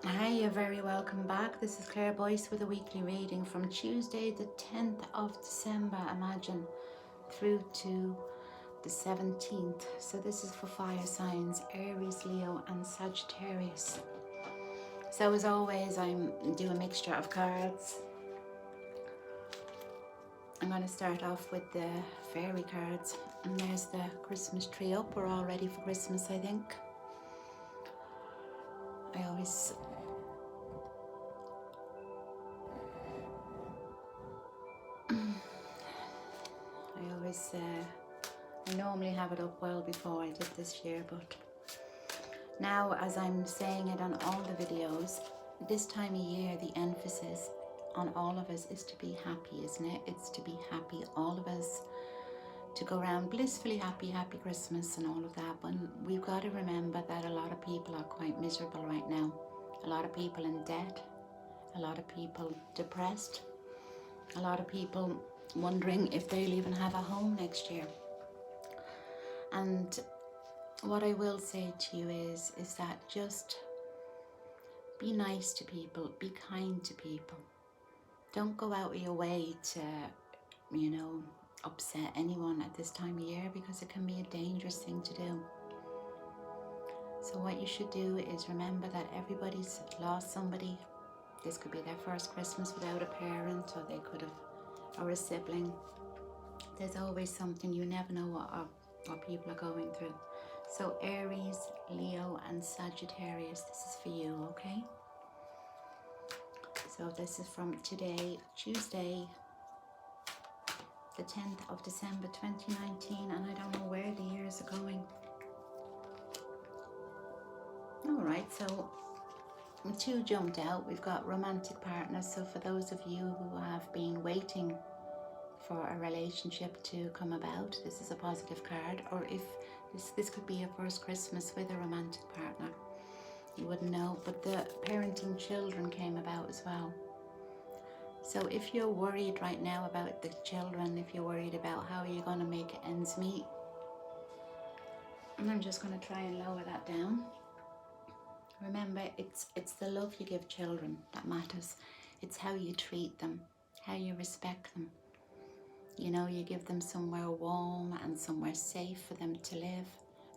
Hi, you're very welcome back. This is Claire Boyce with a weekly reading from Tuesday, the 10th of December, imagine, through to the 17th. So this is for fire signs, Aries, Leo and Sagittarius. So as always, I'm doing a mixture of cards. I'm going to start off with the fairy cards. And there's the Christmas tree up. We're all ready for Christmas, I think. I always I normally have it up well before I did this year, but now, as I'm saying it on all the videos, this time of year the emphasis on all of us is to be happy, isn't it? It's to be happy, all of us, to go around blissfully happy, happy Christmas and all of that. But we've got to remember that a lot of people are quite miserable right now. A lot of people in debt, a lot of people depressed, a lot of people wondering if they'll even have a home next year. And what I will say to you is that just be nice to people, be kind to people. Don't go out of your way to, upset anyone at this time of year, because it can be a dangerous thing to do. So what you should do is remember that everybody's lost somebody. This could be their first Christmas without a parent, or they could have, or a sibling. There's always something. You never know what people are going through. So Aries, Leo and Sagittarius, this is for you, okay? So this is from today, Tuesday, the 10th of December 2019, and I don't know where the years are going. Alright, so two jumped out. We've got romantic partners. So for those of you who have been waiting for a relationship to come about, this is a positive card. Or if this could be your first Christmas with a romantic partner, you wouldn't know. But the parenting children came about as well. So if you're worried right now about the children, if you're worried about how you're going to make ends meet, and I'm just going to try and lower that down. Remember, it's the love you give children that matters. It's how you treat them, how you respect them. You know, you give them somewhere warm and somewhere safe for them to live,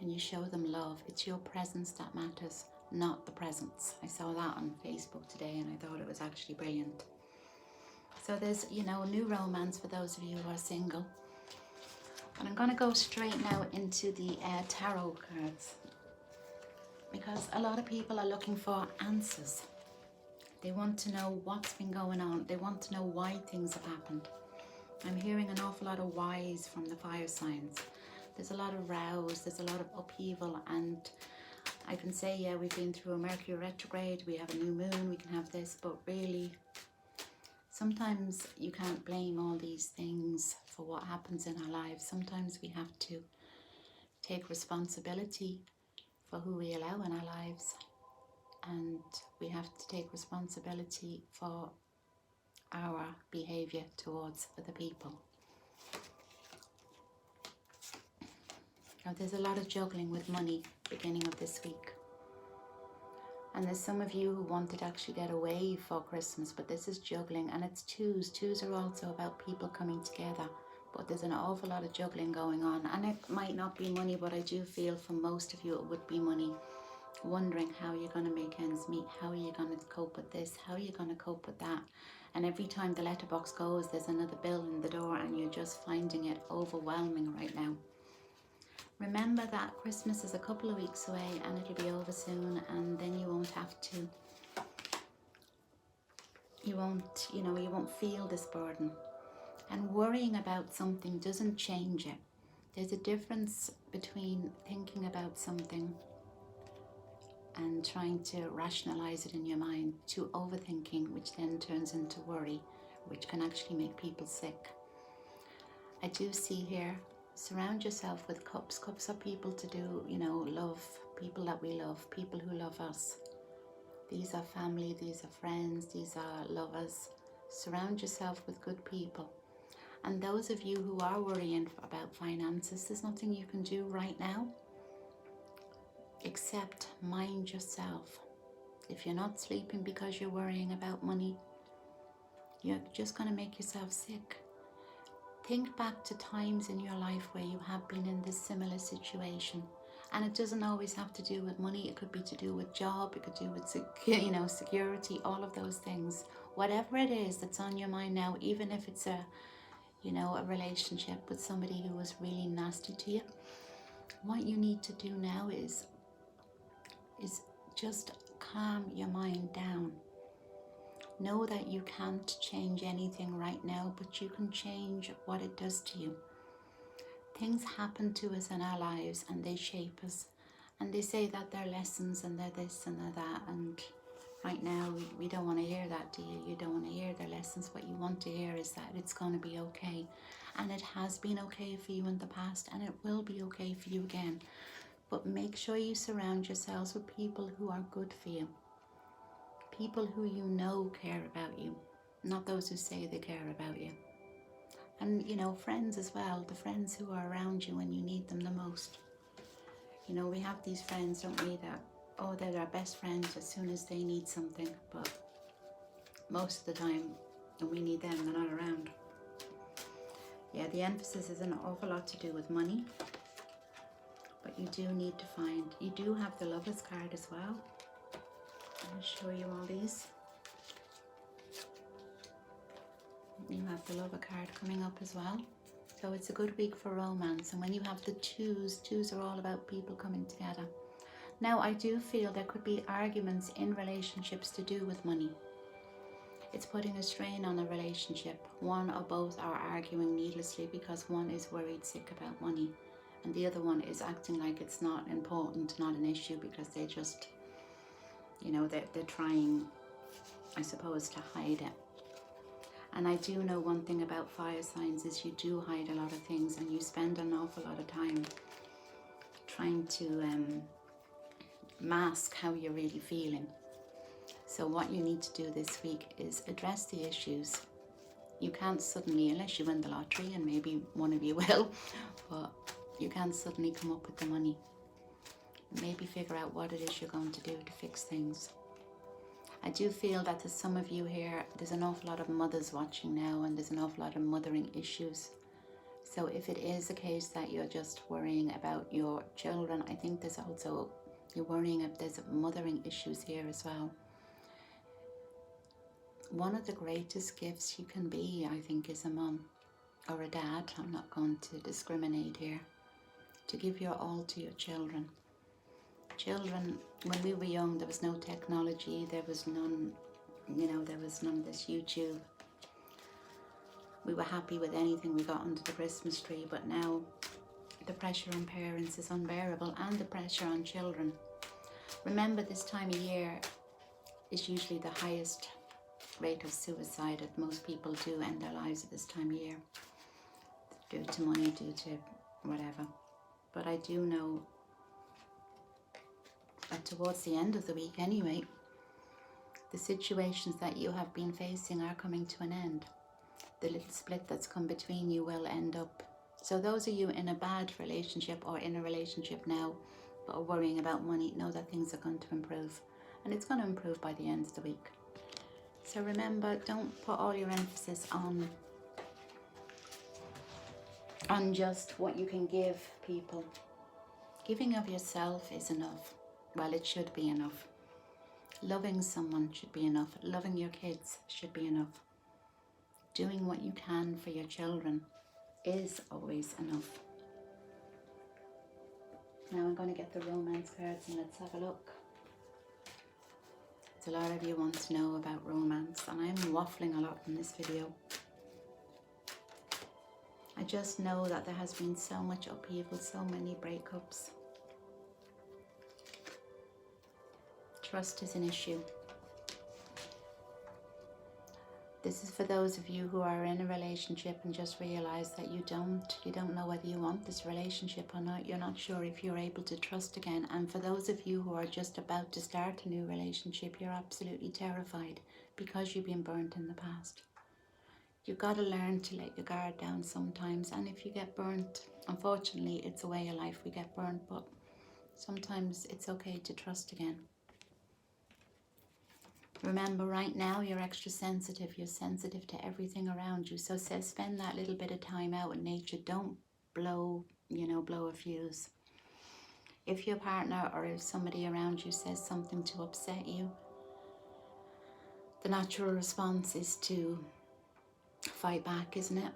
and you show them love. It's your presence that matters, not the presents. I saw that on Facebook today and I thought it was actually brilliant. So there's, new romance for those of you who are single. And I'm going to go straight now into the tarot cards, because a lot of people are looking for answers. They want to know what's been going on. They want to know why things have happened. I'm hearing an awful lot of whys from the fire signs. There's a lot of rows, there's a lot of upheaval, and I can say, yeah, we've been through a Mercury retrograde, we have a new moon, we can have this, but really, sometimes you can't blame all these things for what happens in our lives. Sometimes we have to take responsibility for who we allow in our lives, and we have to take responsibility for our behavior towards other people. Now, there's a lot of juggling with money beginning of this week. And there's some of you who wanted to actually get away for Christmas, but this is juggling, and it's twos. Twos are also about people coming together, but there's an awful lot of juggling going on. And it might not be money, but I do feel for most of you it would be money. Wondering how you're going to make ends meet, how are you going to cope with this, how are you going to cope with that. And every time the letterbox goes, there's another bill in the door, and you're just finding it overwhelming right now. Remember that Christmas is a couple of weeks away and it'll be over soon, and then you won't have to, you won't feel this burden. And worrying about something doesn't change it. There's a difference between thinking about something and trying to rationalize it in your mind, to overthinking, which then turns into worry, which can actually make people sick. I do see here, surround yourself with cups. Cups are people to do, love, people that we love, people who love us. These are family, these are friends, these are lovers. Surround yourself with good people. And those of you who are worrying about finances, there's nothing you can do right now except mind yourself. If you're not sleeping because you're worrying about money, you're just going to make yourself sick. Think back to times in your life where you have been in this similar situation. And it doesn't always have to do with money. It could be to do with job. It could do with security, all of those things. Whatever it is that's on your mind now, even if it's a relationship with somebody who was really nasty to you, what you need to do now is just calm your mind down. Know that you can't change anything right now, but you can change what it does to you. Things happen to us in our lives and they shape us. And they say that they're lessons and they're this and they're that. And right now, we don't want to hear that, do you? You don't want to hear their lessons. What you want to hear is that it's going to be okay. And it has been okay for you in the past, and it will be okay for you again. But make sure you surround yourselves with people who are good for you. People who you know care about you, not those who say they care about you. And, friends as well, the friends who are around you when you need them the most. We have these friends, don't we, that, they're our best friends as soon as they need something. But most of the time, when we need them, they're not around. Yeah, the emphasis is an awful lot to do with money. But you do need to you do have the Lovers card as well. I'll show you all these. You have the Lover card coming up as well. So it's a good week for romance. And when you have the twos are all about people coming together. Now, I do feel there could be arguments in relationships to do with money. It's putting a strain on a relationship. One or both are arguing needlessly because one is worried sick about money. And the other one is acting like it's not important, not an issue, because they just, they're trying, I suppose, to hide it. And I do know one thing about fire signs is you do hide a lot of things, and you spend an awful lot of time trying to mask how you're really feeling. So what you need to do this week is address the issues. You can't suddenly, unless you win the lottery, and maybe one of you will, but you can't suddenly come up with the money. Maybe figure out what it is you're going to do to fix things. I do feel that there's some of you here, there's an awful lot of mothers watching now, and there's an awful lot of mothering issues. So if it is a case that you're just worrying about your children, I think there's also, you're worrying if there's mothering issues here as well. One of the greatest gifts you can be, I think, is a mum or a dad. I'm not going to discriminate here. To give your all to your children. Children, when we were young, there was no technology, there was none, there was none of this YouTube. We were happy with anything we got under the Christmas tree, but now the pressure on parents is unbearable, and the pressure on children. Remember, this time of year is usually the highest rate of suicide that most people do end their lives at this time of year. Due to money, due to whatever. But I do know that towards the end of the week anyway, the situations that you have been facing are coming to an end. The little split that's come between you will end up. So those of you in a bad relationship or in a relationship now but are worrying about money, know that things are going to improve. And it's going to improve by the end of the week. So remember, don't put all your emphasis on just what you can give people. Giving of yourself is enough. Well, it should be enough. Loving someone should be enough. Loving your kids should be enough. Doing what you can for your children is always enough. Now I'm going to get the romance cards and let's have a look. A lot of you want to know about romance, and I'm waffling a lot in this video. I just know that there has been so much upheaval, so many breakups. Trust is an issue. This is for those of you who are in a relationship and just realize that you don't know whether you want this relationship or not. You're not sure if you're able to trust again. And for those of you who are just about to start a new relationship, you're absolutely terrified because you've been burnt in the past. You've got to learn to let your guard down sometimes. And if you get burnt, unfortunately, it's a way of life. We get burnt, but sometimes it's okay to trust again. Remember, right now you're extra sensitive. You're sensitive to everything around you. So spend that little bit of time out in nature. Don't blow, blow a fuse. If your partner or if somebody around you says something to upset you, the natural response is to fight back, isn't it?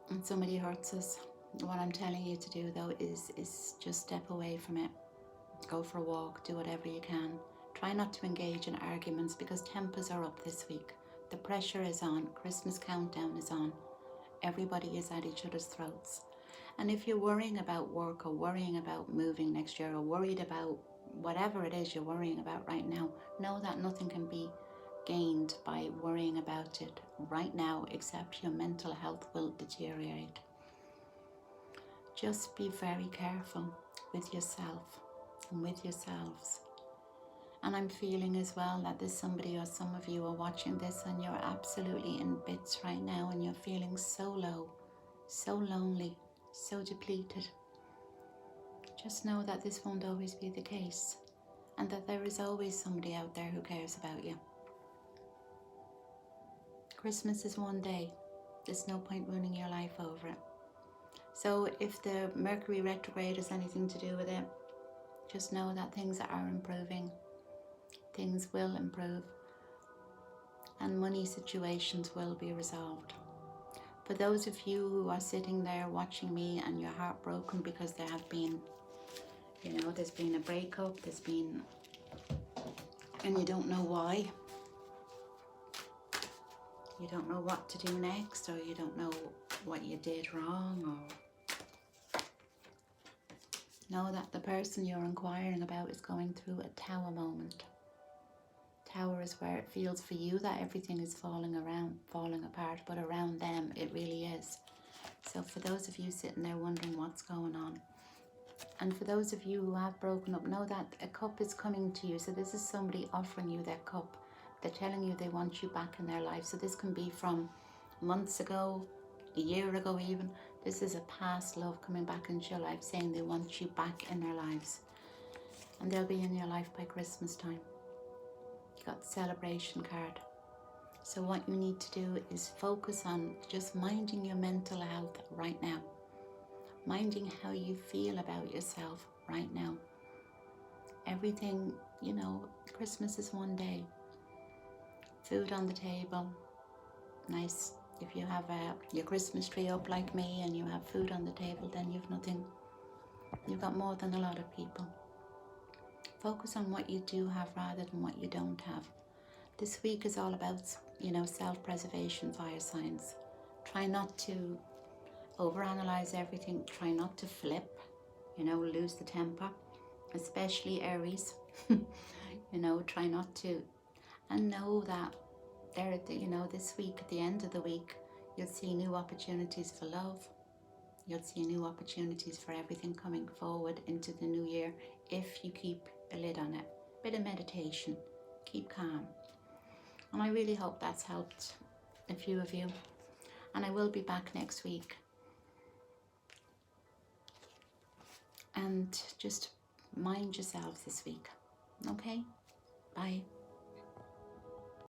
And somebody hurts us. What I'm telling you to do though is just step away from it. Go for a walk, do whatever you can. Try not to engage in arguments because tempers are up this week. The pressure is on, Christmas countdown is on. Everybody is at each other's throats. And if you're worrying about work or worrying about moving next year or worried about whatever it is you're worrying about right now, know that nothing can be gained by worrying about it right now, except your mental health will deteriorate. Just be very careful with yourself and with yourselves. And I'm feeling as well that there's somebody or some of you are watching this and you're absolutely in bits right now and you're feeling so low, so lonely, so depleted. Just know that this won't always be the case and that there is always somebody out there who cares about you. Christmas is one day. There's no point ruining your life over it. So if the Mercury retrograde has anything to do with it, just know that things are improving. Things will improve. And money situations will be resolved. For those of you who are sitting there watching me and you're heartbroken because there have been, there's been a breakup, and you don't know why. You don't know what to do next, or you don't know what you did wrong, or know that the person you're inquiring about is going through a tower moment. Tower is where it feels for you that everything is falling apart, but around them it really is. So for those of you sitting there wondering what's going on, and for those of you who have broken up, know that a cup is coming to you. So this is somebody offering you their cup. They're telling you they want you back in their life. So this can be from months ago, a year ago even. This is a past love coming back into your life saying they want you back in their lives. And they'll be in your life by Christmas time. You got the celebration card. So what you need to do is focus on just minding your mental health right now. Minding how you feel about yourself right now. Everything, Christmas is one day. Food on the table, nice. If you have your Christmas tree up like me and you have food on the table, then you've nothing. You've got more than a lot of people. Focus on what you do have rather than what you don't have. This week is all about, self-preservation, fire signs. Try not to overanalyze everything. Try not to flip, lose the temper, especially Aries. Try not to. And know that this week, at the end of the week, you'll see new opportunities for love. You'll see new opportunities for everything coming forward into the new year if you keep a lid on it. Bit of meditation. Keep calm. And I really hope that's helped a few of you. And I will be back next week. And just mind yourselves this week. Okay? Bye.